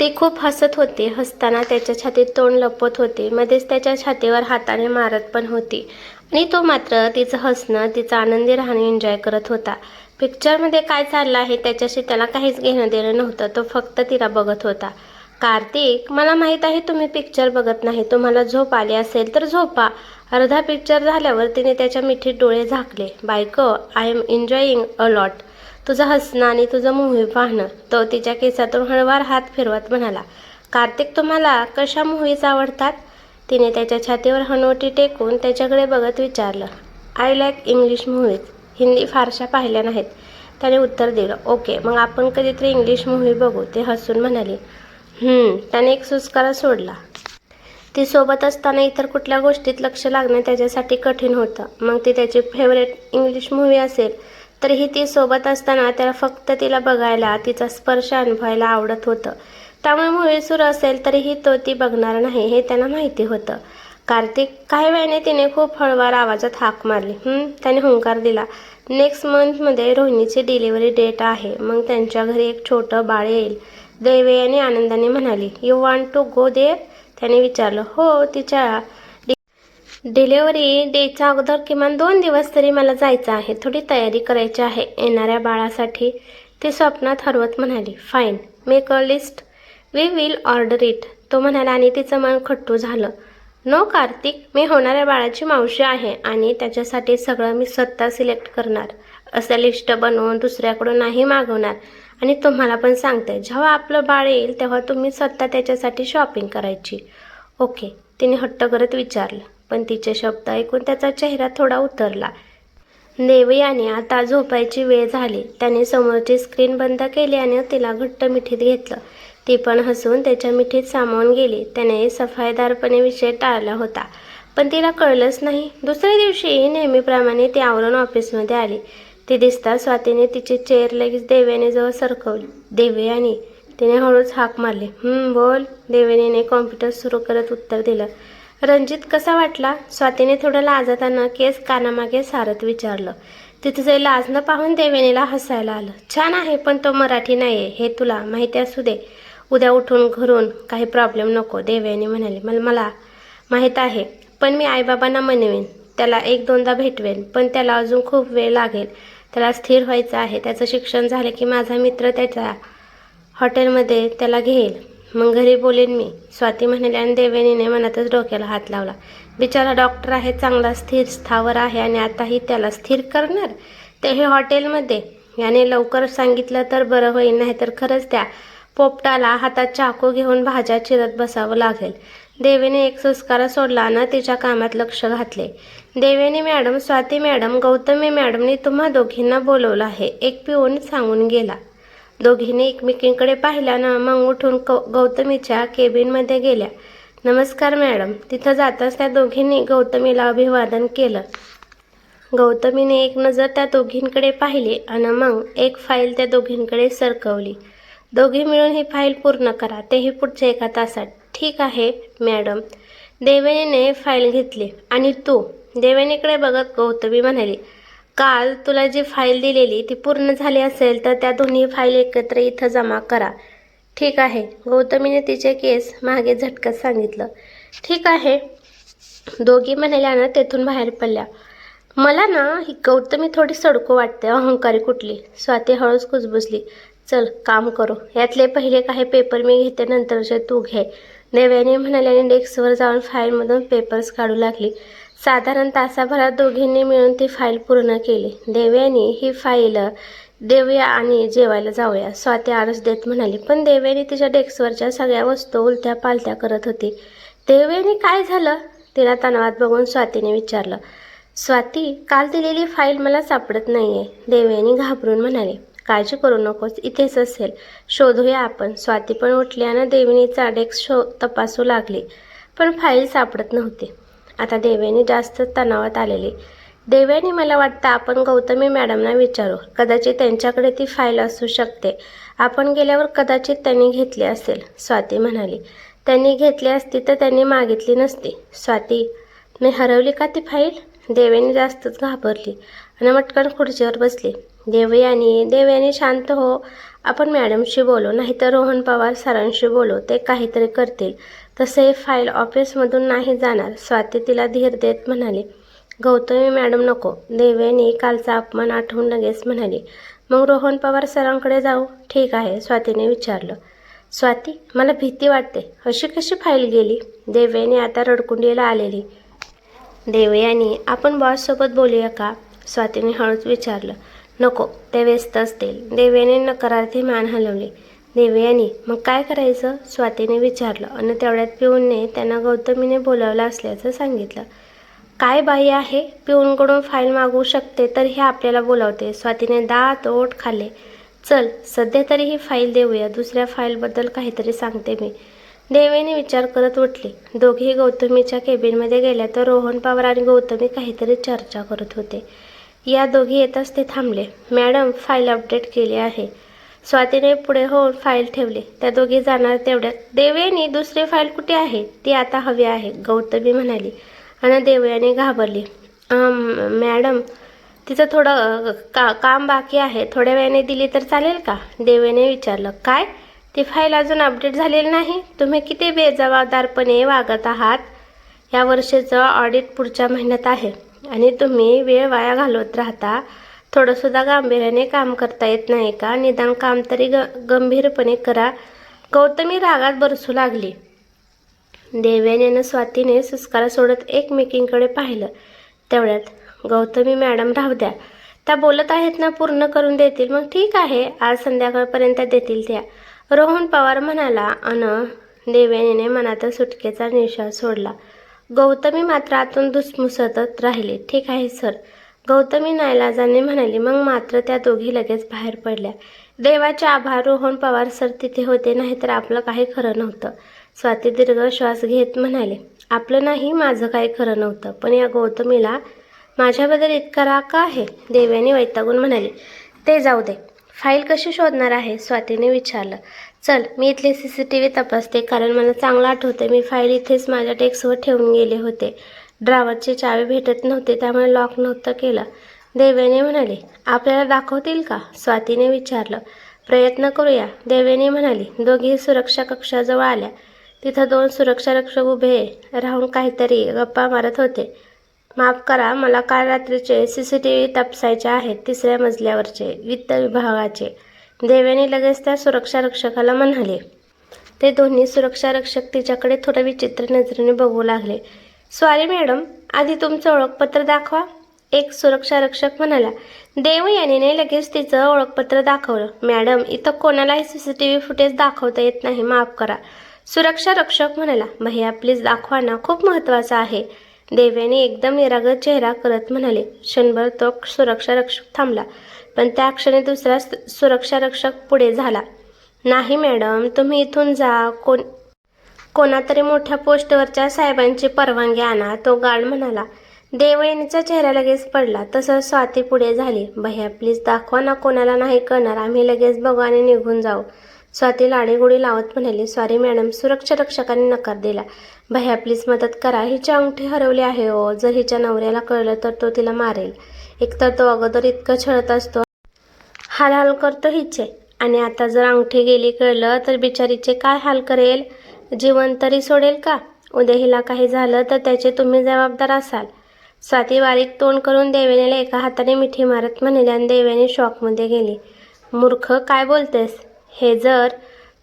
ते खूप हसत होते. हसताना त्याच्या छातीत तोंड लपवत होते. मध्येच त्याच्या छातीवर हाताने मारत पण होती. आणि तो मात्र तिचं हसणं, तिचं आनंदी राहणं एन्जॉय करत होता. पिक्चरमध्ये काय चाललं आहे त्याच्याशी त्याला काहीच घेणं देणं नव्हतं. तो फक्त तिला बघत होता. कार्तिक, मला माहीत आहे तुम्ही पिक्चर बघत नाही. तुम्हाला झोप आली असेल तर झोपा. अर्धा पिक्चर झाल्यावर तिने त्याच्या मिठीत डोळे झाकले. बायको, I am enjoying a lot. तुझं हसणं आणि तुझं मूव्ही पाहणं. तो तिच्या केसातून हळूवार हात फिरवत म्हणाला. कार्तिक, तुम्हाला कशा मूव्हीज आवडतात? तिने त्याच्या छातीवर हनवटी टेकून त्याच्याकडे बघत विचारलं. I like English movies. Hindi फारशा पाहिल्या नाहीत. त्याने उत्तर दिलं. ओके, मग आपण कधीतरी इंग्लिश मूव्ही बघू. ते हसून म्हणाले. त्याने एक सुस्कारा सोडला. ती सोबत असताना इतर कुठल्या गोष्टीत लक्ष लागणं त्याच्यासाठी कठीण होतं. मग ती त्याची फेवरेट इंग्लिश मूव्ही असेल तरीही ती सोबत असताना त्याला फक्त तिला बघायला, तिचा स्पर्श अनुभवायला आवडत होतं. त्यामुळे मूव्ही सुरू असेल तरीही तो ती बघणार नाही हे त्यांना माहिती होतं. कार्तिक, काही वेळाने तिने खूप हळूवार आवाजात हाक मारली. त्याने हुंकार दिला. नेक्स्ट मंथमध्ये रोहिणीची डिलिव्हरी डेट आहे. मग त्यांच्या घरी एक छोटं बाळ येईल. दैवयानी आनंदाने म्हणाली. You want to go there? त्याने विचारलं. हो, तिच्या डिलिव्हरी डेच्या अगोदर किमान 2 दिवस तरी मला जायचं आहे. थोडी तयारी करायची आहे येणाऱ्या बाळासाठी. ती स्वप्नात हरवत म्हणाली. Fine, make a list. We will order it. तो म्हणाला आणि तिचं मन खट्टू झालं. नो कार्तिक, मी होणाऱ्या बाळाची मावशी आहे आणि त्याच्यासाठी सगळं मी स्वतः सिलेक्ट करणार. असं लिस्ट बनवून दुसऱ्याकडून नाही मागवणार. आणि तुम्हाला पण सांगते, जेव्हा आपलं बाळ येईल तेव्हा तुम्ही स्वतः त्याच्यासाठी शॉपिंग करायची. ओके, तिने हट्ट करत विचारलं. पण तिचे शब्द ऐकून त्याचा चेहरा थोडा उतरला. देवयानी, आता झोपायची वेळ झाली. त्याने समोरची स्क्रीन बंद केली आणि तिला घट्ट मिठीत घेतलं. ती पण हसून त्याच्या मिठीत सामावून गेली. त्याने सफाईदारपणे विषय टाळला होता. पण तिला कळलंच नाही. दुसऱ्या दिवशी नेहमीप्रमाणे ती आवरून ऑफिसमध्ये आली. ती दिसता स्वातीने तिची चेअर लगेच देवयानीजवळ सरकवली. देवयानी, तिने हळूच हाक मारली. बोल. देवयानीने कॉम्प्युटर सुरू करत उत्तर दिलं. रणजित कसा वाटला? स्वातीने थोडं लाजताना केस कानामागे सारत विचारलं. तिचे लाजणं पाहून देवयानीला हसायला आलं. छान आहे, पण तो मराठी नाहीये हे तुला माहिती असू दे. उद्या उठून घरून काही प्रॉब्लेम नको. देवयानी म्हणाली. मला माहीत आहे, पण मी आईबाबांना म्हणवेन. त्याला 1-2दा भेटवेन, पण त्याला अजून खूप वेळ लागेल. त्याला स्थिर व्हायचं आहे. त्याचं शिक्षण झालं की माझा मित्र त्याच्या हॉटेलमध्ये त्याला घेईल. मग घरी बोलेन मी. स्वाती म्हणाली आणि देवयानीने मनातच डोक्याला हात लावला. बिचारा डॉक्टर आहे, चांगला स्थिर स्थावर आहे आणि आताही त्याला स्थिर करणार, तेही हॉटेलमध्ये. याने लवकर सांगितलं तर बरं होईल, नाहीतर खरंच त्या पोपटाला हातात चाकू घेऊन भाज्या चिरत बसावं लागेल. देवेने एक सुस्कारा सोडला आणि तिच्या कामात लक्ष घातले. देवयानी मॅडम, स्वाती मॅडम, गौतमी मॅडमने तुम्हा दोघींना बोलवलं आहे. एक पिऊन सांगून गेला. दोघींनी एकमेकींकडे पाहिल्यानं मग उठून गौतमीच्या केबिनमध्ये गेल्या. नमस्कार मॅडम. तिथं जाताच त्या दोघींनी गौतमीला अभिवादन केलं. गौतमीने एक नजर त्या दोघींकडे पाहिली आणि मग एक फाईल त्या दोघींकडे सरकवली. दोघी मिळून ही फाईल पूर्ण करा, तेही पुढच्या 1 तासात. ठीक आहे मॅडम. देवयानीने फाईल घेतली. आणि तू? देवयानीकडे बघत गौतमी म्हणाली. काल तुला जी फाईल दिलेली ती पूर्ण झाली असेल तर त्या दोन्ही फाईल एकत्र इथं जमा करा. ठीक आहे. गौतमीने तिचे केस मागे झटकत सांगितलं. ठीक आहे. दोघी म्हणाल्यानं तेथून बाहेर पडल्या. मला ना ही गौतमी थोडी सडको वाटते, अहंकारी कुठली. स्वाती हळूच कुजबुजली. चल काम करू. यातले पहिले काही पेपर मी घेते, नंतरचे तू घे. देवयानी म्हणाल्याने डेस्कवर जाऊन फाईलमधून पेपर्स काढू लागली. साधारण तासाभरात दोघींनी मिळून ती फाईल पूर्ण केली. देवयानी, ही फाईल देऊया आणि जेवायला जाऊया, स्वाती आळस देत म्हणाली. पण देवयानी तिच्या डेस्कवरच्या सगळ्या वस्तू उलट्या पालत्या करत होती. देवयानी, काय झालं? तिला तणावात बघून स्वातीने विचारलं. स्वाती, काल दिलेली फाईल मला सापडत नाहीये. देवयानी घाबरून म्हणाले. काळजी करू नकोस, इथेच असेल. शोधूया आपण. स्वाती पण उठली आणि देवयानीचा डेस्क तपासू लागली. पण फाईल सापडत नव्हती. आता देवयानी जास्त तणावात आलेली. देवयानी, मला वाटतं आपण गौतमी मॅडमना विचारू. कदाचित त्यांच्याकडे ती फाईल असू शकते. आपण गेल्यावर कदाचित त्यांनी घेतली असेल. स्वाती म्हणाली. त्यांनी घेतली असती तर त्यांनी मागितली नसती. स्वाती, मी हरवली का ती फाईल? देवयानी जास्तच घाबरली आणि मटकन खुर्चीवर बसली. देवयानी शांत हो. आपण मॅडमशी बोलू, नाहीतर रोहन पवार सरांशी बोलू, ते काहीतरी करतील. तसे फाईल ऑफिसमधून नाही जाणार, स्वाती तिला धीर देत म्हणाली. गौतमी मॅडम नको, देवयानी कालचा अपमान आठवून लगेच म्हणाली. मग रोहन पवार सरांकडे जाऊ? ठीक आहे, स्वातीने विचारलं. स्वाती, मला भीती वाटते, अशी कशी फाईल गेली? देवयानी आता रडकुंडीला आलेली. देवयानी, आपण बॉससोबत बोलूया का? स्वातीने हळूच विचारलं. नको, ते व्यस्त असतील. देवयानी नकारार्थी मान हलवली. देवयानी, मग काय करायचं? स्वातीने विचारलं आणि तेवढ्यात पिऊनने त्यांना गौतमीने बोलावलं असल्याचं सांगितलं. काय बाई आहे, पिऊनकडून फाईल मागवू शकते तर हे आपल्याला बोलावते. स्वातीने दात ओठ खाल्ले. चल, सध्या तरी ही फाईल देऊया, दुसऱ्या फाईलबद्दल काहीतरी सांगते मी. देवयानी विचार करत उठली. दोघेही गौतमीच्या केबिनमध्ये गेल्या तर रोहन पवार आणि गौतमी काहीतरी चर्चा करत होते. या दोघी येताच ते थांबले. मॅडम, फाईल अपडेट केली आहे. स्वातीने पुढे होऊन फाईल ठेवली. त्या दोघी जाणार तेवढ्यात, देवयानी, दुसरी फाईल कुठे आहे? ती आता हवी आहे, गौतमी म्हणाली. आणि देवयानी घाबरली. मॅडम, तिचं थोडं काम बाकी आहे, थोड्या वेळाने दिली तर चालेल का? देवयाने विचारलं. काय? ती फाईल अजून अपडेट झालेली नाही? तुम्ही किती बेजबाबदारपणे वागत आहात. या वर्षीचं ऑडिट पुढच्या महिन्यात आहे आणि तुम्ही वेळ वाया घालवत राहता. थोडंसुद्धा गांभीर्याने काम करता येत नाही का? निदान काम तरी गंभीरपणे करा. गौतमी रागात बरसू लागली. देवयानीनं स्वातीने सुस्कारा सोडत एकमेकींकडे पाहिलं. तेवढ्यात गौतमी मॅडम, राहू द्या, त्या बोलत आहेत ना, पूर्ण करून देतील. मग ठीक आहे, आज संध्याकाळपर्यंत देतील त्या, रोहन पवार म्हणाला. देवयानीने मनातच सुटकेचा निश्वास सोडला. गौतमी मात्र आतून धुसमुसतच राहिली. ठीक आहे सर, गौतमी नाईलाजाने म्हणाली. मग मात्र त्या दोघी लगेच बाहेर पडल्या. देवाचे आभार, रोहन पवार सर तिथे होते, नाहीतर आपलं काही खरं नव्हतं. स्वाती दीर्घ श्वास घेत म्हणाले. आपलं नाही, माझं काही खरं नव्हतं, पण या गौतमीला माझ्याबद्दल इतका राग का आहे? देवयानी वैतागून म्हणाली. ते जाऊ दे, फाईल कशी शोधणार आहे? स्वातीने विचारलं. चल, मी इथले CCTV तपासते, कारण मला चांगलं आठवते मी फाईल इथेच माझ्या डेस्कवर ठेवून गेले होते. ड्रावरची चावी भेटत नव्हती, त्यामुळे लॉक नव्हतं केलं. देवयानी म्हणाली. आपल्याला दाखवतील का? स्वातीने विचारलं. प्रयत्न करूया, देवयानी म्हणाली. दोघी सुरक्षा कक्षाजवळ आल्या. तिथं 2 सुरक्षारक्षक उभे राहून काहीतरी गप्पा मारत होते. माफ करा, मला काल रात्रीचे CCTV तपासायचे आहेत, 3ऱ्या मजल्यावरचे, वित्त विभागाचे. देवयानी लगेच त्या सुरक्षारक्षकाला म्हणाले. ते दोन्ही सुरक्षारक्षक तिच्याकडे थोडं विचित्र नजरेने बघू लागले. सॉरी मॅडम, आधी तुमचं ओळखपत्र दाखवा, एक सुरक्षारक्षक म्हणाला. देवयानीने लगेच तिचं ओळखपत्र दाखवलं. मॅडम, इथं कोणालाही CCTV फुटेज दाखवता येत नाही, माफ करा, सुरक्षारक्षक म्हणाला. भैया प्लीज दाखवा ना, खूप महत्त्वाचं आहे, देवयानी एकदम निरागस चेहरा करत म्हणाले. क्षणभर तो सुरक्षारक्षक थांबला, पण त्या क्षणी दुसरा सुरक्षारक्षक पुढे झाला. नाही मॅडम, तुम्ही इथून जा, कोणातरी मोठ्या पोस्टवरच्या साहेबांची परवानगी आणा, तो गार्ड म्हणाला. देवयानीचा चेहरा लगेच पडला. तसंच स्वाती पुढे झाली. भैया प्लीज दाखवा ना, कोणाला नाही कळणार, आम्ही लगेच बघू आणि निघून जाऊ, स्वाती लाडीगोडी लावत म्हणाली. सॉरी मॅडम, सुरक्षारक्षकांनी नकार दिला. भैया प्लीज मदत करा, हिची अंगठी हरवली आहे हो, जर हिच्या नवऱ्याला कळलं तर तो तिला मारेल. एकतर तो अगोदर इतकं छळत असतो, हाल करतो हिचे, आणि आता जर अंगठी गेली कळलं तर बिचारीचे काय हाल करेल, जीवन तरी सोडेल का? उद्या हिला काही झालं तर त्याचे तुम्ही जबाबदार असाल. स्वाती बारीक तोंड करून देवयानीला एका हाताने मिठी मारत म्हणाली आणि देवयानी शॉकमध्ये गेली. मूर्ख, काय बोलतेस? हे जर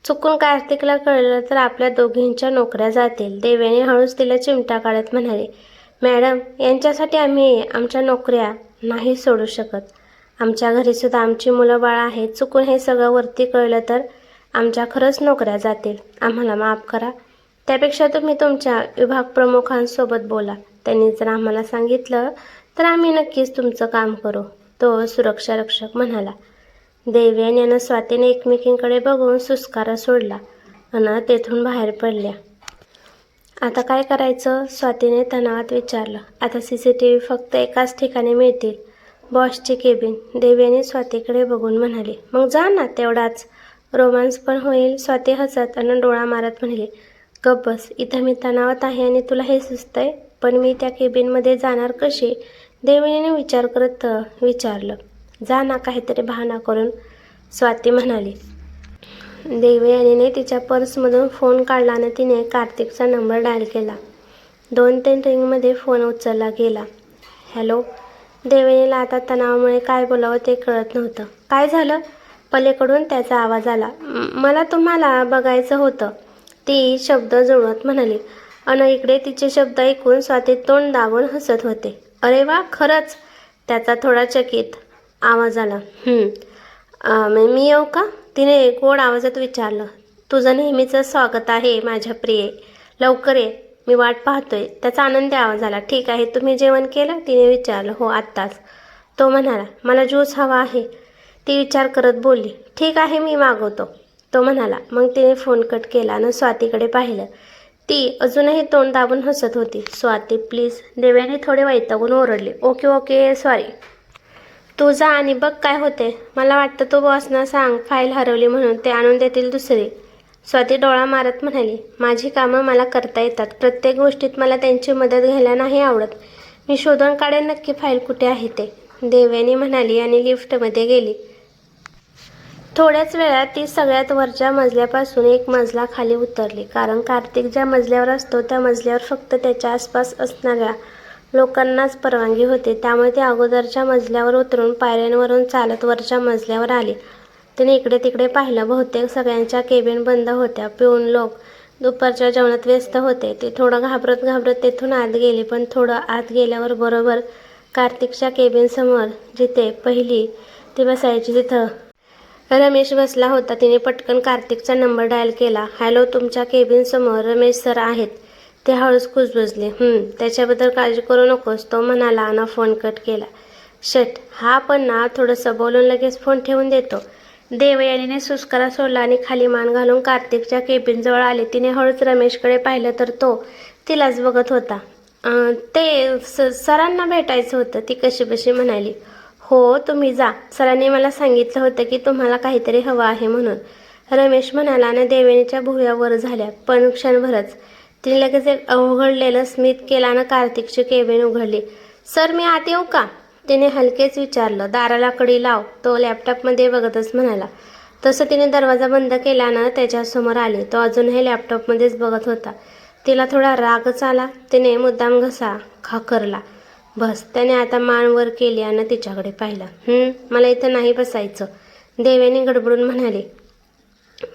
चुकून कार्तिकला कळलं तर आपल्या दोघींच्या नोकऱ्या जातील. देवयानी हळूच तिला चिमटा काढत म्हणाले. मॅडम, यांच्यासाठी आम्ही आमच्या नोकऱ्या नाही सोडू शकत. आमच्या घरीसुद्धा आमची मुलं बाळ आहेत. चुकून हे सगळं वरती कळलं तर आमच्या खरंच नोकऱ्या जातील. आम्हाला माफ करा. त्यापेक्षा तुम्ही तुमच्या विभाग प्रमुखांसोबत बोला. त्यांनी जर आम्हाला सांगितलं तर आम्ही नक्कीच तुमचं काम करू, तो सुरक्षारक्षक म्हणाला. देवयानी आणि स्वातीने एकमेकींकडे बघून सुस्कारा सोडला आणि तेथून बाहेर पडल्या. आता काय करायचं? स्वातीने तणावात विचारलं. आता CCTV फक्त एकाच ठिकाणी मिळतील, बॉसची केबिन. देवयानी स्वातीकडे बघून म्हणाली. मग जा ना, तेवढाच रोमांस पण होईल. स्वाती हसत आणि डोळा मारत म्हणाली. गप्प बस, इथं मी तणावात आहे आणि तुला हे सुचतंय, पण मी त्या केबिनमध्ये जाणार कशी? देवयानीने विचार करत विचारलं. जा ना, काहीतरी बहाणा करून. स्वाती म्हणाली. देवयानीने तिच्या पर्समधून फोन काढला आणि तिने कार्तिकचा नंबर डायल केला. 2-3 रिंगमध्ये फोन उचलला गेला. हॅलो. देवयानीला आता तणावामुळे काय बोलावं ते कळत नव्हतं. काय झालं? पलीकडून त्याचा आवाज आला. मला तुम्हाला बघायचं होतं, ती शब्द जुळवत म्हणाली. इकडे तिचे शब्द ऐकून स्वाती तोंड दाबून हसत होते. अरे वा, खरंच? त्याचा थोडा चकित आवाज आला. मी येऊ का? तिने गोड आवाजात विचारलं. तुझं नेहमीचं स्वागत आहे माझ्या प्रिये, लवकर ये, मी वाट पाहतोय. त्याचा आनंदी आवाज आला. ठीक आहे, तुम्ही जेवण केलं? तिने विचारलं. हो, आत्ताच. तो म्हणाला. मला ज्यूस हवा आहे. ती विचार करत बोलली. ठीक आहे, मी मागवतो, तो म्हणाला. मग तिने फोन कट केला आणि स्वातीकडे पाहिलं. ती अजूनही तोंड दाबून हसत होती. स्वाती प्लीज, देवयानी थोडे वैतागून ओरडले. Okay sorry. तू जा आणि बघ काय होते. मला वाटतं तू बॉसना सांग फाईल हरवली म्हणून, ते आणून देतील दुसरी. स्वाती डोळा मारत म्हणाली. माझी कामं मला करता येतात. प्रत्येक गोष्टीत मला त्यांची मदत घ्यायला नाही आवडत. मी शोधून काढेन नक्की फाईल कुठे आहे ते, देवयानी म्हणाली आणि लिफ्टमध्ये गेली. थोड्याच वेळात ती सगळ्यात वरच्या मजल्यापासून एक मजला खाली उतरली. कारण कार्तिक ज्या मजल्यावर असतो त्या मजल्यावर फक्त त्याच्या आसपास असणाऱ्या लोकांनाच परवानगी होती. त्यामुळे ती अगोदरच्या मजल्यावर उतरून पायऱ्यांवरून चालत वरच्या मजल्यावर आली. तिने इकडे तिकडे पाहिलं. बहुतेक सगळ्यांच्या केबिन बंद होत्या. पिऊन लोक दुपारच्या जेवणात व्यस्त होते. ती थोडं घाबरत तेथून आत गेली. पण थोडं आत गेल्यावर बरोबर कार्तिकच्या केबिनसमोर जिथे पहिली ती बसायची तिथं रमेश बसला होता. तिने पटकन कार्तिकचा नंबर डायल केला. हॅलो, तुमच्या केबिनसमोर रमेश सर आहेत. ते हळूच कुजबुजले. त्याच्याबद्दल काळजी करू नकोस, तो म्हणाला आणि फोन कट केला. शट, हा पण ना थोडंसं बोलून लगेच फोन ठेवून देतो. देवयानीने सुस्कारा सोडला आणि खाली मान घालून कार्तिकच्या केबिनजवळ आले. तिने हळूच रमेशकडे पाहिलं तर तो तिलाच बघत होता. ते सरांना भेटायचं होतं, ती कशीबशी म्हणाली. हो, तुम्ही जा. सरांनी मला सांगितलं होतं की तुम्हाला काहीतरी हवं आहे म्हणून, रमेश म्हणाला आणि देवयानीच्या भुवया वर झाल्या. पण क्षणभरच तिने लगेच एक अवघडलेलं स्मित केला आणि कार्तिकची केबिन उघडली. सर, मी आत येऊ का? तिने हलकेच विचारलं. दाराला कडी लाव, तो लॅपटॉपमध्ये बघतच म्हणाला. तसं तिने दरवाजा बंद केला ना त्याच्यासमोर आली. तो अजूनही लॅपटॉपमध्येच बघत होता. तिला थोडा रागच आला. तिने मुद्दाम घसा खाकरला. बस. त्याने आता मान वर केली आणि तिच्याकडे पाहिलं. मला इथं नाही बसायचं, देवयानी गडबडून म्हणाली.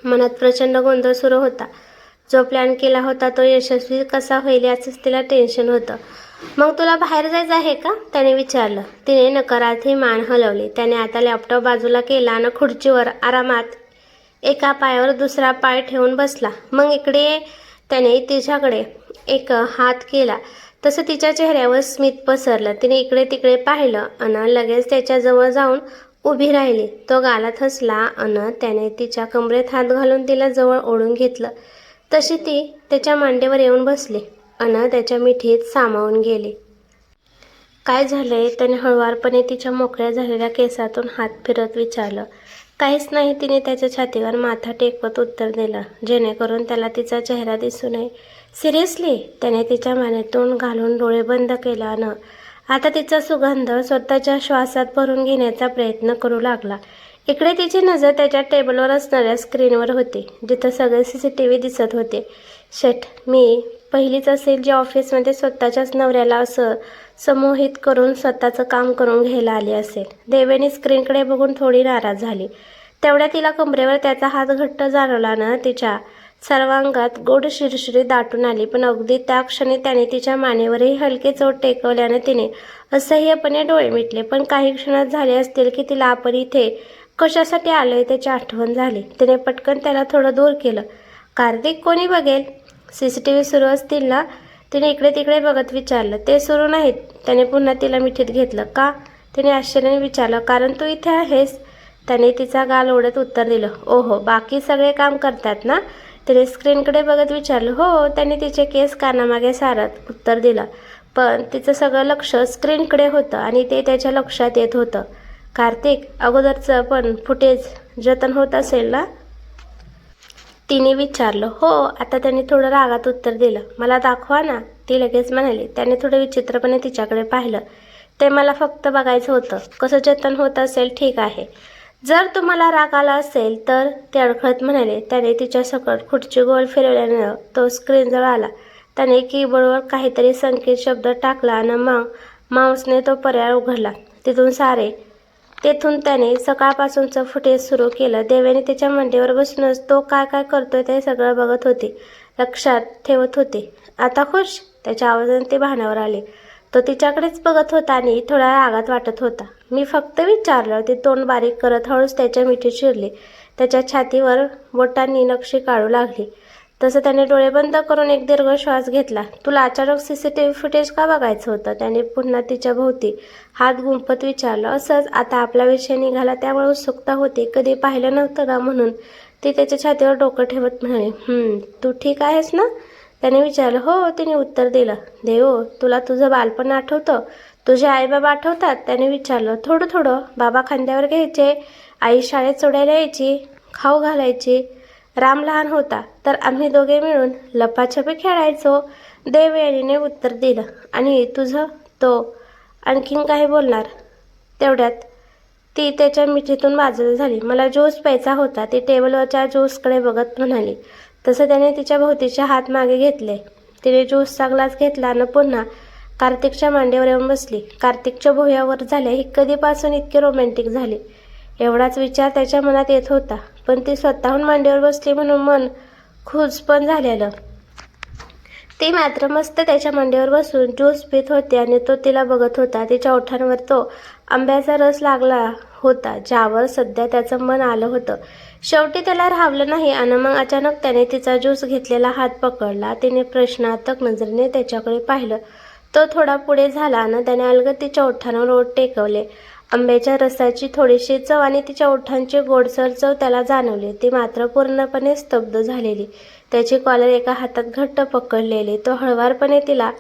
मनात प्रचंड गोंधळ सुरू होता. जो प्लॅन केला होता तो यशस्वी कसा होईल याचंच तिला टेन्शन होतं. मग तुला बाहेर जायचं आहे का? त्याने विचारलं. तिने नकारार्थी मान हलवली. त्याने आता लॅपटॉप बाजूला केला आणि खुर्चीवर आरामात एका पायावर दुसरा पाय ठेवून बसला. मग इकडे त्याने तिच्याकडे एक हात केला. तसं तिच्या चेहऱ्यावर स्मित पसरलं. तिने इकडे तिकडे पाहिलं आणि लगेच त्याच्याजवळ जाऊन उभी राहिली. तो गालात हसला आणि त्याने तिच्या कमरेत हात घालून तिला जवळ ओढून घेतलं. तशी ती त्याच्या मांडीवर येऊन बसली आणि त्याच्या मिठीत सामावून गेली. काय झालंय? त्याने हळुवारपणे तिच्या मोकळ्या झालेल्या केसातून हात फिरत विचारलं. काहीच नाही, तिने त्याच्या छातीवर माथा टेकवत उत्तर दिलं, जेणेकरून त्याला तिचा चेहरा दिसू नये. सिरियसली? त्याने तिच्या मानेतून घालून डोळे बंद केल्यानं आता तिचा सुगंध स्वतःच्या श्वासात भरून घेण्याचा प्रयत्न करू लागला. इकडे तिची नजर त्याच्या टेबलवर असणाऱ्या स्क्रीनवर होती, जिथं सगळे CCTV दिसत होते. शट, मी पहिलीच असेल जी ऑफिसमध्ये स्वतःच्याच नवऱ्याला असं समोहित करून स्वतःचं काम करून घ्यायला आली असेल. देवेनी स्क्रीनकडे बघून थोडी नाराज झाली. तेवढ्या तिला कमरेवर त्याचा हात घट्ट जाणवला ना तिच्या सर्वांगात गोड शिरशिरी दाटून आली. पण अगदी त्या क्षणी त्याने तिच्या मानेवरही हलके चोट टेकवल्याने तिने असह्यपणे डोळे मिटले. पण काही क्षणात झाले असतील की तिला आपण इथे कशासाठी आलोय त्याची आठवण झाली. तिने पटकन त्याला थोडं दूर केलं. कार्तिक, कोणी बघेल? CCTV सुरू असतील ना? तिने इकडे तिकडे बघत विचारलं. ते सुरू नाहीत. त्याने पुन्हा तिला मिठीत घेतलं. का? तिने आश्चर्याने विचारलं. कारण तू इथे आहेस. त्याने तिचा गाल ओढत उत्तर दिलं. ओहो, बाकी सगळे काम करतात ना? तिने स्क्रीनकडे बघत विचारलं. हो, त्याने तिचे केस कानामागे सारत उत्तर दिलं. पण तिचं सगळं लक्ष स्क्रीनकडे होतं आणि ते त्याच्या लक्षात येत होतं. कार्तिक, अगोदरचं पण फुटेज जतन होत असेल ना? तिने विचारलं. हो, आता त्याने थोडं रागात उत्तर दिलं. मला दाखवा ना, ती लगेच म्हणाली. त्याने थोडं विचित्रपणे तिच्याकडे पाहिलं. ते मला फक्त बघायचं होतं. कसं जतन होत असेल. ठीक आहे, जर तुम्हाला राग आला असेल तर, ते अडखळत म्हणाले. त्याने तिच्या सकट खुर्ची गोल फिरवल्यानं तो स्क्रीनजवळ आला. त्याने कीबोर्डवर काहीतरी संकेत शब्द टाकला आणि मग माऊसने तो पर्याय उघडला. तेथून त्याने सकाळपासूनचं फुटेज सुरू केलं. देवेने तिच्या मांडीवर बसूनच तो काय काय करतोय ते सगळं बघत होती, लक्षात ठेवत होती. आता खुश? त्याच्या आवाजाने ती भानावर आली. तो तिच्याकडेच बघत होता आणि थोडा रागात वाटत होता. मी फक्त विचारलं. ती तोंड बारीक करत हळूच त्याच्या मिठी शिरली. त्याच्या छातीवर बोटांनी नक्षी काढू लागली. तसं त्याने डोळे बंद करून एक दीर्घ श्वास घेतला. तुला अचानक सीसीटीव्ही फुटेज का बघायचं होतं? त्याने पुन्हा तिच्या भोवती हात गुंफत विचारलं. असंच, आता आपला विषय निघाला त्यामुळे उत्सुकता होती. कधी पाहिलं नव्हतं ना म्हणून. ती त्याच्या छातीवर डोकं ठेवत म्हणाली. तू ठीक आहेस ना? त्याने विचारलं. हो, तिने उत्तर दिलं. देव, तुला तुझं बालपण आठवतं? तुझे आईबाबा आठवतात? त्याने विचारलं. थोडं थोडं. बाबा खांद्यावर घ्यायचे, आई शाळेत सोडायला यायची, खाऊ घालायची. राम लहान होता तर आम्ही दोघे मिळून लपाछपी खेळायचो, देवयानीने उत्तर दिलं. आणि तुझं? तो आणखीन काही बोलणार तेवढ्यात ती त्याच्या मिठीतून बाजूला झाली. मला ज्यूस प्यायचा होता, ती टेबलवरच्या ज्यूसकडे बघत म्हणाली. तसं त्याने तिच्या भोवतीचे हात मागे घेतले. तिने ज्यूसचा ग्लास घेतला आणि पुन्हा कार्तिकच्या मांडीवर येऊन बसली. कार्तिकच्या भुवयावर झाल्या ही कधीपासून इतकी रोमॅन्टिक झाली, एवढाच विचार त्याच्या मनात येत होता. पण ती स्वतःहून मांडीवर बसली म्हणून मन खुश पण झालेलं. ती मात्र मस्त त्याच्या मांडीवर बसून ज्यूस पित होती आणि तो तिला बघत होता. तिच्या ओठांवर तो आंब्याचा रस लागला होता, ज्यावर सध्या त्याचं मन आलं होतं. शेवटी त्याला राहावलं नाही आणि मग अचानक त्याने तिचा ज्यूस घेतलेला हात पकडला. तिने प्रश्नार्थक नजरेने त्याच्याकडे पाहिलं. तो थोडा पुढे झाला आणि त्याने अलगद तिच्या ओठांवर ओठ टेकवले. आंब्याच्या रसाची थोडीशी चव आणि तिच्या ओठांची गोडसर चव त्याला जाणवली. ती मात्र पूर्णपणे स्तब्ध झालेली, त्याची कॉलर एका हातात घट्ट पकडलेली. तो हळवारपणे तिला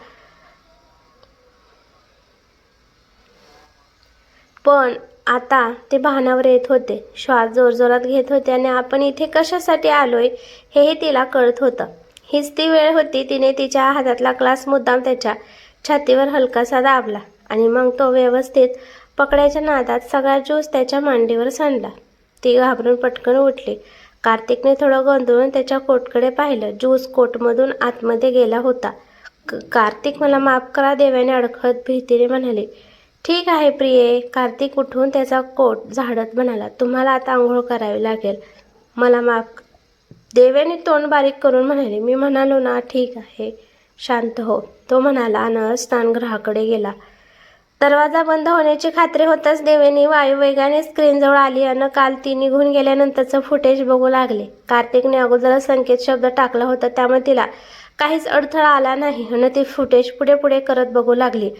पण आता ते भानावर येत होते. श्वास जोरजोरात घेत होते आणि आपण इथे कशासाठी आलोय हेही तिला कळत होतं. हीच ती वेळ होती. तिने तिच्या हातातला ग्लास मुद्दाम त्याच्या छातीवर हलकासा दाबला आणि मग तो व्यवस्थित पकडायच्या नादात सगळा ज्यूस त्याच्या मांडीवर सांडला. ती घाबरून पटकन उठली. कार्तिकने थोडं गोंधळून त्याच्या कोटकडे पाहिलं. ज्यूस कोटमधून आतमध्ये गेला होता. कार्तिक, मला माफ करा, देवाने अडखळत भीतीने म्हणाली. ठीक आहे प्रिये. कार्तिक उठून त्याचा कोट झाडत म्हणाला. तुम्हाला आता आंघोळ करावी लागेल. मला माफ. देवाने तोंड बारीक करून म्हणाले. मी म्हणालो ना, ठीक आहे, शांत हो, तो म्हणाला आणि स्नानगृहाकडे गेला. दरवाजा बंद होण्याची खात्री होताच देवेनी वायुवेगाने स्क्रीनजवळ आली आणि काल ती निघून गेल्यानंतरचं फुटेज बघू लागले. कार्तिकने अगोदरच संकेत शब्द टाकला होता त्यामुळे तिला काहीच अडथळा आला नाही आणि ती फुटेज पुढे पुढे करत बघू लागली.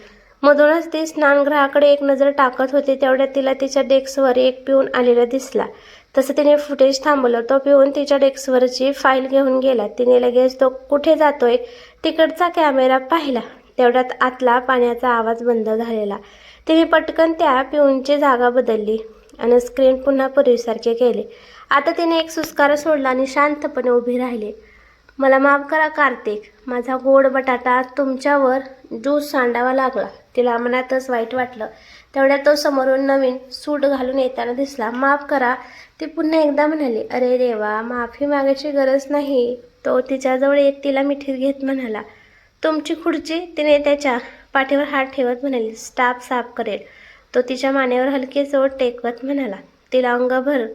मधूनच ती स्नानगृहाकडे एक नजर टाकत होती. तेवढ्यात तिला तिच्या डेस्कवर एक पिऊन आलेला दिसला. तसं तिने फुटेज थांबवलं. तो पिऊन तिच्या डेस्कवरची फाईल घेऊन गेला. तिने लगेच तो कुठे जातोय तिकडचा कॅमेरा पाहिला. तेवढ्यात आतला पाण्याचा आवाज बंद झालेला. तिने पटकन त्या पिऊनची जागा बदलली आणि स्क्रीन पुन्हा पूर्वीसारखे केले. आता तिने एक सुस्कारा सोडला आणि शांतपणे उभी राहिली. मला माफ करा कार्तिक, माझा गोड बटाटा तुमच्यावर ज्यूस सांडावा लागला. तिला मनातच वाईट वाटलं. तेवढ्यात तो समोरून नवीन सूट घालून येताना दिसला. माफ करा, ती पुन्हा एकदा म्हणाली. अरे देवा, माफी मागायची गरज नाही. तो तिच्याजवळ येत तिला मिठीत घेत म्हणाला. तुमची खुर्ची? तिने त्याच्या पाठीवर हात ठेवत म्हणाली. स्टाफ साफ करेल. तो तिच्या मानेवर हलकी जोड टेकवत म्हणाला. तिला अंगभर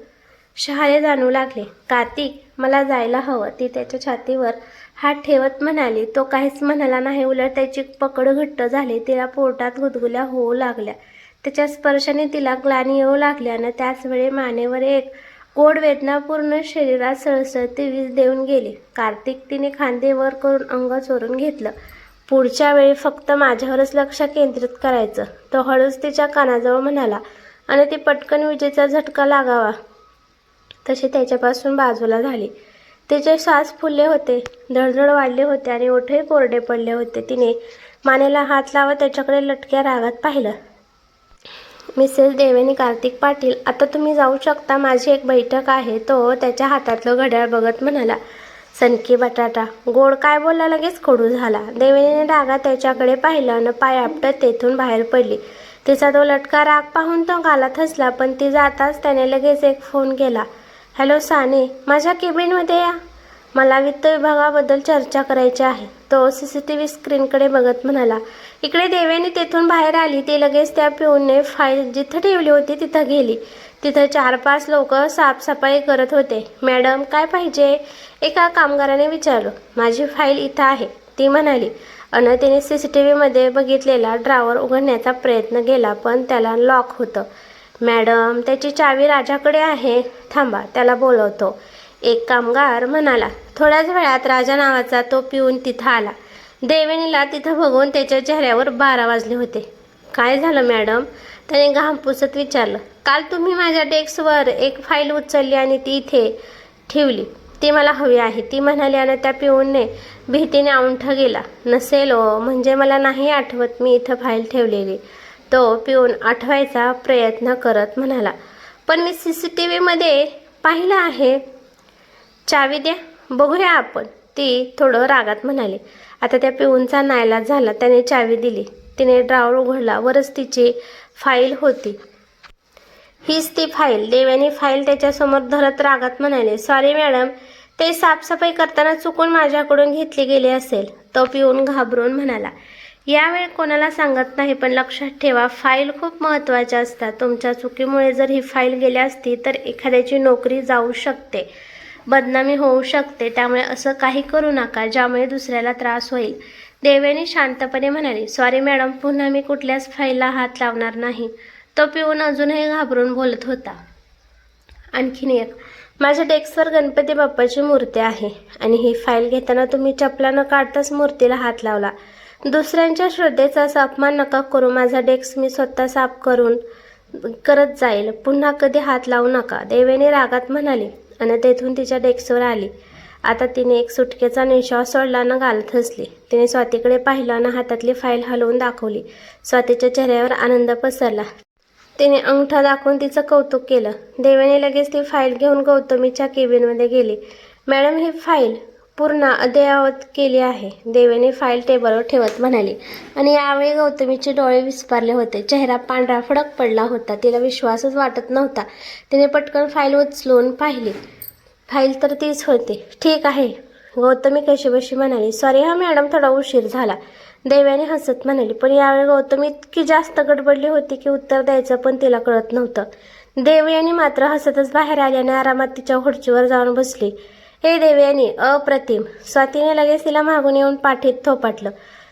शहारे जाणू लागले. कार्तिक, मला जायला हवं. ती त्याच्या छातीवर हात ठेवत म्हणाली. तो काहीच म्हणाला नाही, उलट त्याची पकड घट्ट झाली. तिला पोटात गुदगुल्या होऊ लागल्या. त्याच्या स्पर्शाने तिला ग्लानी येऊ लागली आणि त्याचवेळी मानेवर एक गोड वेदना पूर्ण शरीरात सळसळती वीज देऊन गेली. कार्तिक, तिने खांदे वर करून अंग चोरून घेतलं. पुढच्या वेळी फक्त माझ्यावरच लक्ष केंद्रित करायचं, तो हळूच तिच्या कानाजवळ म्हणाला आणि ती पटकन विजेचा झटका लागावा तशी त्याच्यापासून बाजूला झाली. तिचे श्वास फुलले होते, धडधड वाढले होते आणि ओठही कोरडे पडले होते. तिने मानेला हात लावत त्याच्याकडे लटक्या रागात पाहिलं. मिसेस देवेनी, कार्तिक पाटील, आता तुम्ही जाऊ शकता, माझी एक बैठक आहे. तो त्याच्या हातातलं घड्याळ बघत म्हणाला. सनकी बटाटा, गोड काय बोलला, लगेच कडू झाला. देवेनीने रागात त्याच्याकडे पाहिलं आणि पाय आपटत तेथून बाहेर पडली. तिचा तो लटका राग पाहून तो गालात हसला, पण ती जाताच त्याने लगेच एक फोन केला. हॅलो साने, माझ्या केबिनमध्ये या, मला वित्त विभागाबद्दल चर्चा करायची आहे. तो CCTV स्क्रीनकडे बघत म्हणाला. इकडे देवेनी तेथून बाहेर आली. ती लगेच त्या पिऊनने फाईल जिथं ठेवली होती तिथं गेली. तिथं 4-5 लोक साफसफाई करत होते. मॅडम काय पाहिजे, एका कामगाराने विचारलं. माझी फाईल इथं आहे, ती म्हणाली. तिने CCTVमध्ये बघितलेला ड्रॉवर उघडण्याचा प्रयत्न केला, पण त्याला लॉक होतं. मॅडम, त्याची चावी राजाकडे आहे, थांबा त्याला बोलवतो, एक कामगार म्हणाला. थोड्याच वेळात राजा नावाचा तो पिऊन तिथं आला. देवेनीला तिथं बघून त्याच्या चेहऱ्यावर 12 वाजले होते. काय झालं मॅडम, त्याने घाम पुसत विचारलं. काल तुम्ही माझ्या डेस्कवर एक फाईल उचलली आणि ती इथे ठेवली, ती मला हवी आहे, ती म्हणाली. आणि त्या पिऊनने भीतीने औंठ गेला. नसेल ओ, म्हणजे मला नाही आठवत मी इथं फाईल ठेवलेली, तो पिऊन आठवायचा प्रयत्न करत म्हणाला. पण मी CCTVमध्ये पाहिलं आहे. चावी द्या, बघूया आपण, ती थोडं रागात म्हणाली. आता त्या पिऊनचा नाईलाज झाला. त्याने चावी दिली. तिने ड्रॉवर उघडला. वरच तिची फाईल होती. हीच ती फाईल. देव्यानी फाईल त्याच्यासमोर धरत रागात म्हणाले. सॉरी मॅडम, ते साफसफाई करताना चुकून माझ्याकडून घेतली गेली असेल, तो पिऊन घाबरून म्हणाला. यावेळी कोणाला सांगत नाही, पण लक्षात ठेवा, फाईल खूप महत्त्वाच्या असतात. तुमच्या चुकीमुळे जर ही फाईल गेली असती तर एखाद्याची नोकरी जाऊ शकते, बदनामी होऊ शकते. त्यामुळे असं काही करू नका ज्यामुळे दुसऱ्याला त्रास होईल. देवेनी शांतपणे म्हणाली. सॉरी मॅडम, पुन्हा मी कुठल्याच फाईलला हात लावणार नाही, तो पिऊन अजूनही घाबरून बोलत होता. आणखीन एक, माझ्या डेस्कवर गणपती बाप्पाची मूर्ती आहे आणि ही फाईल घेताना तुम्ही चपला न काढताच मूर्तीला हात लावला. दुसऱ्यांच्या श्रद्धेचा असा अपमान नका करू. माझा डेस्क मी स्वतः साफ करत जाईल, पुन्हा कधी हात लावू नका, देवेनी रागात म्हणाली. आणि तेथून तिच्या डेस्कवर आली. आता तिने एक सुटकेचा निश्वास सोडला न गालत हसली. तिने स्वातीकडे पाहिलं आणि हातातली फाईल हलवून दाखवली. स्वातीच्या चेहऱ्यावर आनंद पसरला. तिने अंगठा दाखवून तिचं कौतुक केलं. देवेने लगेच ती फाईल घेऊन गौतमीच्या केबिनमध्ये गेली. मॅडम, ही फाईल पूर्ण अद्ययावत केली आहे, देवेने फाईल टेबलवर ठेवत म्हणाली. आणि यावेळी गौतमीचे डोळे विस्पारले होते. चेहरा पांढरा फडक पडला होता. तिला विश्वासच वाटत नव्हता. तिने पटकन फाईल उचलून पाहिली. फाईल तर तीच होती. ठीक आहे, गौतमी कशीबशी म्हणाली. सॉरी हा मॅडम, थोडा उशीर झाला, देव्याने हसत म्हणाली. पण यावेळी गौतमी इतकी जास्त गडबडली होती की उत्तर द्यायचं पण तिला कळत नव्हतं. देवयानी मात्र हसतच बाहेर आल्याने आरामात तिच्या खुर्चीवर जाऊन बसली. हे देवयानी, अप्रतिम, स्वातीने लगेच तिला मागून येऊन पाठीत थोपाटलं.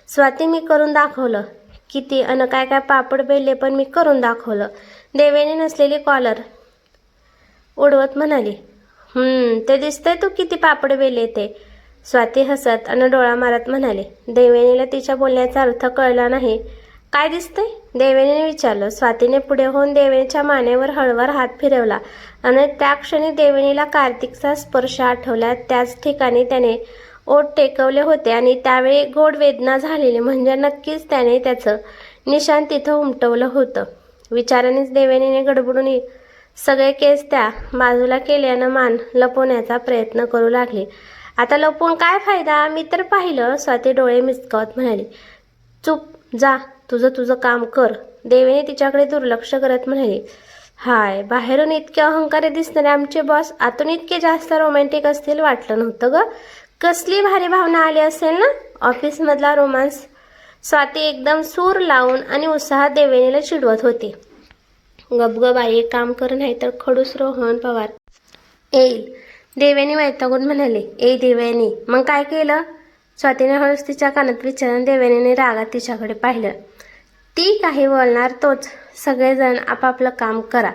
स्वाती, मी करून दाखवलं. किती काय काय पापड बेलले, पण मी करून दाखवलं, देवयानी नसलेली कॉलर उडवत म्हणाली. ते दिसतंय तू किती पापड बेले ते, स्वाती हसत आणि डोळा मारत म्हणाले. देवयानीला तिच्या बोलण्याचा अर्थ कळला नाही. काय दिसतंय, देवयानीने विचारलं. स्वातीने पुढे होऊन देवयानीच्या मानेवर हळूवार हात फिरवला आणि त्या क्षणी देवयानीला कार्तिकचा स्पर्श आठवला. त्याच ठिकाणी त्याने ओठ टेकवले होते आणि त्यावेळी गोड वेदना झालेली, म्हणजे नक्कीच त्याने त्याचं निशाण तिथं उमटवलं होतं. विचारानेच देवयानीने गडबडून सगळे केस त्या बाजूला केल्यानं मान लपवण्याचा प्रयत्न करू लागले. आता लपवून काय फायदा, मी तर पाहिलं, स्वाती डोळे मिचकावत म्हणाली. चुप, जा, तुझं काम कर, देवेने तिच्याकडे दुर्लक्ष करत म्हणाली. हाय, बाहेरून इतके अहंकारी दिसणारे आमचे बॉस आतून इतके जास्त रोमॅन्टिक असतील वाटलं नव्हतं ग. कसली भारी भावना आली असेल ना, ऑफिसमधला रोमांस. स्वाती एकदम सूर लावून आणि उत्साहात देवेनीला चिडवत होती. गबगब आई, काम कर, नाही तर खडूस रोहन पवार येईल, देवेनी वैतागून म्हणाले. ए देवेनी, मग काय केलं, स्वातीने हळूच तिच्या कानात विचारून देवेनीने रागात तिच्याकडे पाहिलं. ती काही बोलणार तोच, सगळेजण आपापलं काम करा,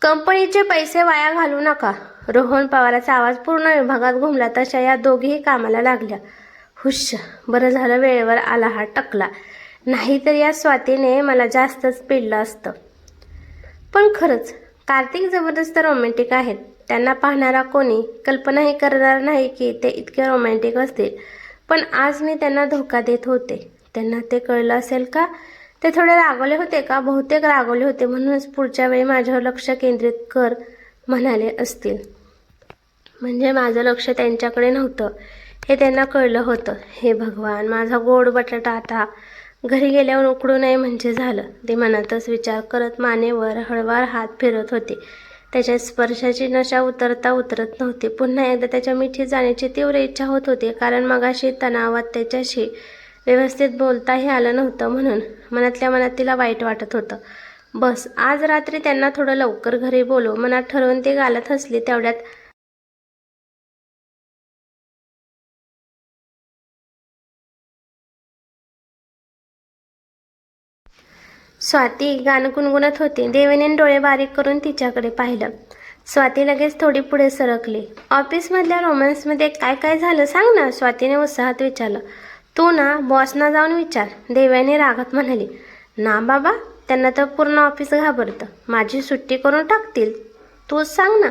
कंपनीचे पैसे वाया घालू नका. रोहन पवाराचा आवाज पूर्ण विभागात घुमला. तशा या दोघीही कामाला लागल्या. हुश्श, बरं झालं वेळेवर आला हा टकला, नाहीतर या स्वातीने मला जास्तच पिडलं असतं. पण खरंच कार्तिक जबरदस्त रोमॅन्टिक आहेत. त्यांना पाहणारा कोणी कल्पनाही करणार नाही की ते इतके रोमॅन्टिक असतील. पण आज मी त्यांना धोका देत होते. त्यांना ते कळलं असेल का? ते थोडे रागवले होते का? बहुतेक रागवले होते. म्हणूनच पुढच्या वेळी माझ्यावर लक्ष केंद्रित कर म्हणाले असतील. म्हणजे माझं लक्ष त्यांच्याकडे नव्हतं हे त्यांना कळलं होतं. हे भगवान, माझा गोड बटाटा आता घरी गेल्यावर उकडू नये म्हणजे झालं, ते मनातच विचार करत मानेवर हळवार हात फिरत होते. त्याच्या स्पर्शाची नशा उतरता उतरत नव्हती. पुन्हा एकदा त्याच्या मिठीत जाण्याची तीव्र इच्छा होत होती, कारण मगाशी तणावात त्याच्याशी व्यवस्थित बोलताही आलं नव्हतं, म्हणून मनातल्या मनात तिला वाईट वाटत होतं. बस आज रात्री त्यांना थोडं लवकर घरी बोलव, मनात ठरवून ती गालात हसली. तेवढ्यात स्वाती गाणं गुणगुणत होती. देवेने डोळे बारीक करून तिच्याकडे पाहिलं. स्वाती लगेच थोडी पुढे सरकली. ऑफिसमधल्या रोमॅन्समध्ये काय काय झालं सांग ना, स्वातीने उत्साहात विचारलं. तू ना बॉसना जाऊन विचार, देवयानी रागात म्हणाली. ना बाबा, त्यांना तर पूर्ण ऑफिस घाबरतं, माझी सुट्टी करून टाकतील. तूच सांग ना,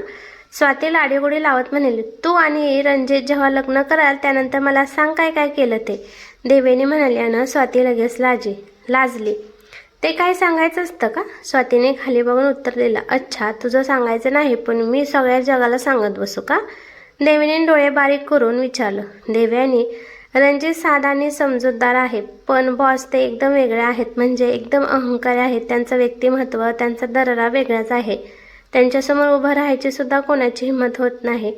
स्वाती लाडीगोडी लावत म्हणाली. तू आणि रणजित जेव्हा लग्न कराल त्यानंतर मला सांग काय काय केलं ते, देवेनी म्हणाल्यानं स्वाती लगेच लाजली. ते काय सांगायचं असतं का, स्वातीने खाली बघून उत्तर दिलं. अच्छा, तुझं सांगायचं नाही, पण मी सगळ्या जगाला सांगत बसू का, देवेने डोळे बारीक करून विचारलं. देवयानी, रणजित साधा आणि समजूतदार आहे, पण बॉस ते एकदम वेगळे आहेत, म्हणजे एकदम अहंकारी आहेत. त्यांचं व्यक्तिमत्व, त्यांचा दर्रा वेगळाच आहे. त्यांच्यासमोर उभं राहायची सुद्धा कोणाची हिंमत होत नाही.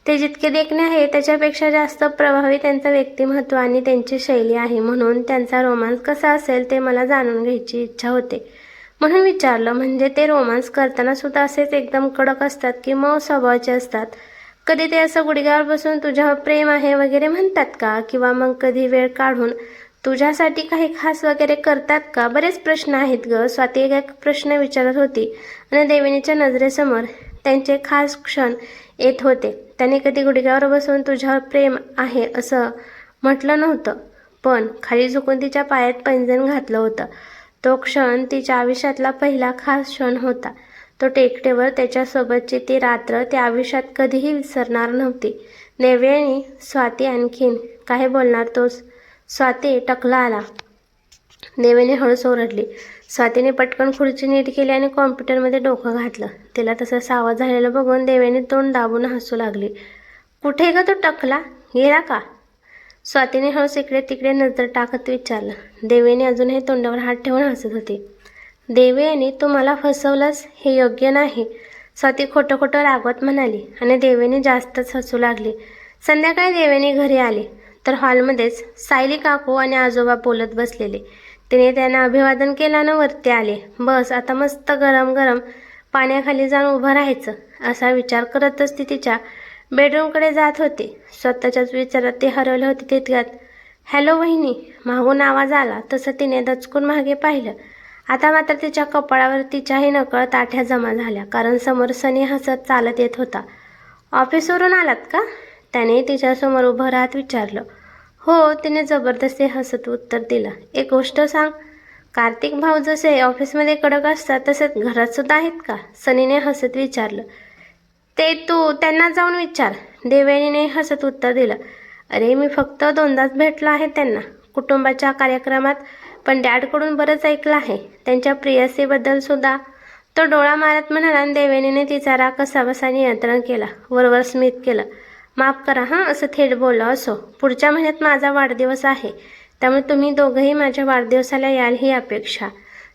ते जितके देखणे आहे त्याच्यापेक्षा जास्त प्रभावी त्यांचं व्यक्तिमत्व आणि त्यांची शैली आहे. म्हणून त्यांचा रोमांस कसा असेल ते मला जाणून घ्यायची इच्छा होते, म्हणून विचारलं. म्हणजे ते रोमांस करताना सुद्धा असेच एकदम कडक असतात की मऊ स्वभावाचे असतात? कधी ते असं गुडघ्यावर बसून तुझ्यावर प्रेम आहे वगैरे म्हणतात का, किंवा मग कधी वेळ काढून तुझ्यासाठी काही खास वगैरे करतात का? बरेच प्रश्न आहेत ग, स्वाती एक प्रश्न विचारत होती आणि देवेनीच्या नजरेसमोर त्यांचे खास क्षण येत होते. त्याने कधी गुडघ्यावर बसून तुझ्यावर प्रेम आहे असं म्हटलं नव्हतं, पण खाली झुकून तिच्या पायात पैंजण घातलं होतं. तो क्षण तिच्या आयुष्यातला पहिला खास क्षण होता. तो टेकडेवर त्याच्यासोबतची ती रात्र त्या आयुष्यात कधीही विसरणार नव्हती. देवयानी, स्वाती आणखीन काय बोलणार तोच? स्वाती, टकला आला. देवेने हळूच ओरडली. स्वातीने पटकन खुर्ची नीट केली आणि कॉम्प्युटरमध्ये डोकं घातलं. तिला तसं सावध झालेलं बघून देवेने तोंड दाबून हसू लागली. कुठे ग तो टकला, गेला का? स्वातीने हळूच इकडे तिकडे नजर टाकत विचारलं. देवेने अजूनही तोंडावर हात ठेवून हसत होती. देवयानी, तू मला फसवलंस, हे योग्य नाही, स्वाती खोटं खोटं रागवत म्हणाली आणि देवेने जास्तच हसू लागली. संध्याकाळी देवेनी घरी आली तर हॉलमध्येच सायली काकू आणि आजोबा बोलत बसलेले. तिने त्यांना अभिवादन केल्यानं वरती आले. बस आता मस्त गरम गरम पाण्याखाली जाऊन उभं राहायचं असा विचार करतच ती तिच्या बेडरूमकडे जात होती. स्वतःच्याच विचारात ती हरवली होती. तितक्यात हॅलो वहिनी, मागून आवाज आला. तसं तिने दचकून मागे पाहिलं. आता मात्र तिच्या कपाळावर तिच्याही नकळत आठ्या जमा झाल्या, कारण समोर सनी हसत चालत येत होता. ऑफिसवरून आलात का, त्याने तिच्यासमोर उभं राहत विचारलं. हो, तिने जबरदस्ती हसत उत्तर दिलं. एक गोष्ट सांग, कार्तिक भाऊ जसे ऑफिसमध्ये कडक असतात तसेच घरात सुद्धा आहेत का, सनीने हसत विचारलं. ते तू त्यांना जाऊन विचार, देवयानीने हसत उत्तर दिलं. अरे, मी फक्त दोनदाच भेटलो आहे त्यांना, कुटुंबाच्या कार्यक्रमात, पण डॅडकडून बरंच ऐकलं आहे त्यांच्या प्रियसीबद्दल सुद्धा. तो डोळा मारत म्हणाला आणि देवयानीने तिचा राग कसाबसा नियंत्रण केला. वरवर स्मित केलं. माफ करा हां, असं थेट बोललं. असो, पुढच्या महिन्यात माझा वाढदिवस आहे, त्यामुळे तुम्ही दोघंही माझ्या वाढदिवसाला याल ही अपेक्षा,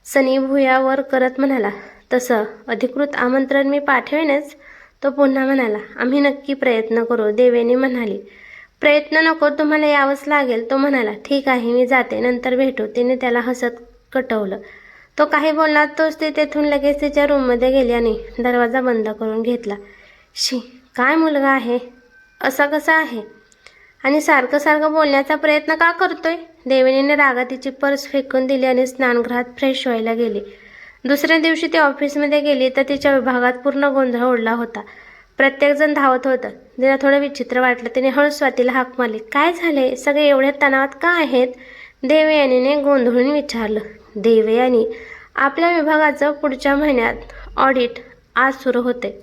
सनी भुयावर करत म्हणाला. तसं अधिकृत आमंत्रण मी पाठवेनच, तो पुन्हा म्हणाला. आम्ही नक्की प्रयत्न करू, देवेनी म्हणाली. प्रयत्न नको, तुम्हाला यावंच लागेल, तो म्हणाला. ठीक आहे, मी जाते, नंतर भेटू, तिने त्याला हसत कटवलं. तो काही बोलला तोच ती तेथून लगेच तिच्या रूममध्ये गेली आणि दरवाजा बंद करून घेतला. शी, काय मुलगा आहे, असा कसा आहे आणि सारखं सारखं बोलण्याचा प्रयत्न का करतोय? देवेनीने रागात तिची पर्स फेकून दिली आणि स्नानगृहात फ्रेश व्हायला गेली. दुसऱ्या दिवशी ती ऑफिसमध्ये गेली तर तिच्या विभागात पूर्ण गोंधळ उडला होता. प्रत्येकजण धावत होतं. तिला थोडं विचित्र वाटलं. तिने हळूच स्वातीला हाक मारली. काय झाले, सगळे एवढ्या तणावात का आहेत, देवयानीने गोंधळून विचारलं. देवयानी, आपल्या विभागाचं पुढच्या महिन्यात ऑडिट आज सुरू होते.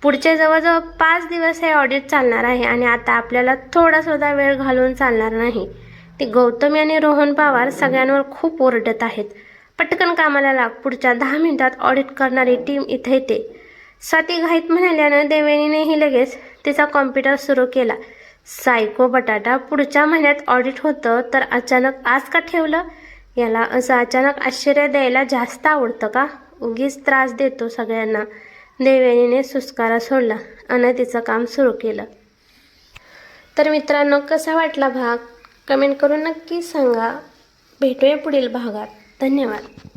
पुढचे जवळजवळ 5 दिवस हे ऑडिट चालणार आहे आणि आता आपल्याला थोडासुद्धा वेळ घालवून चालणार नाही. ती गौतमी आणि रोहन पवार सगळ्यांवर खूप ओरडत आहेत. पटकन कामाला लाग, पुढच्या 10 मिनिटात ऑडिट करणारी टीम इथे येते. स्वाती घाईत म्हणाल्यानं देवयानीनेही लगेच तिचा कॉम्प्युटर सुरू केला. सायको बटाटा, पुढच्या महिन्यात ऑडिट होतं तर अचानक आज का ठेवलं? याला असं अचानक आश्चर्य द्यायला जास्त आवडतं का? उगीच त्रास देतो सगळ्यांना. देवयानीने सुस्कारा सोडला आणि तिचं काम सुरू केलं. तर मित्रांनो, कसा वाटला भाग कमेंट करून नक्की सांगा. भेटूया पुढील भागात. धन्यवाद.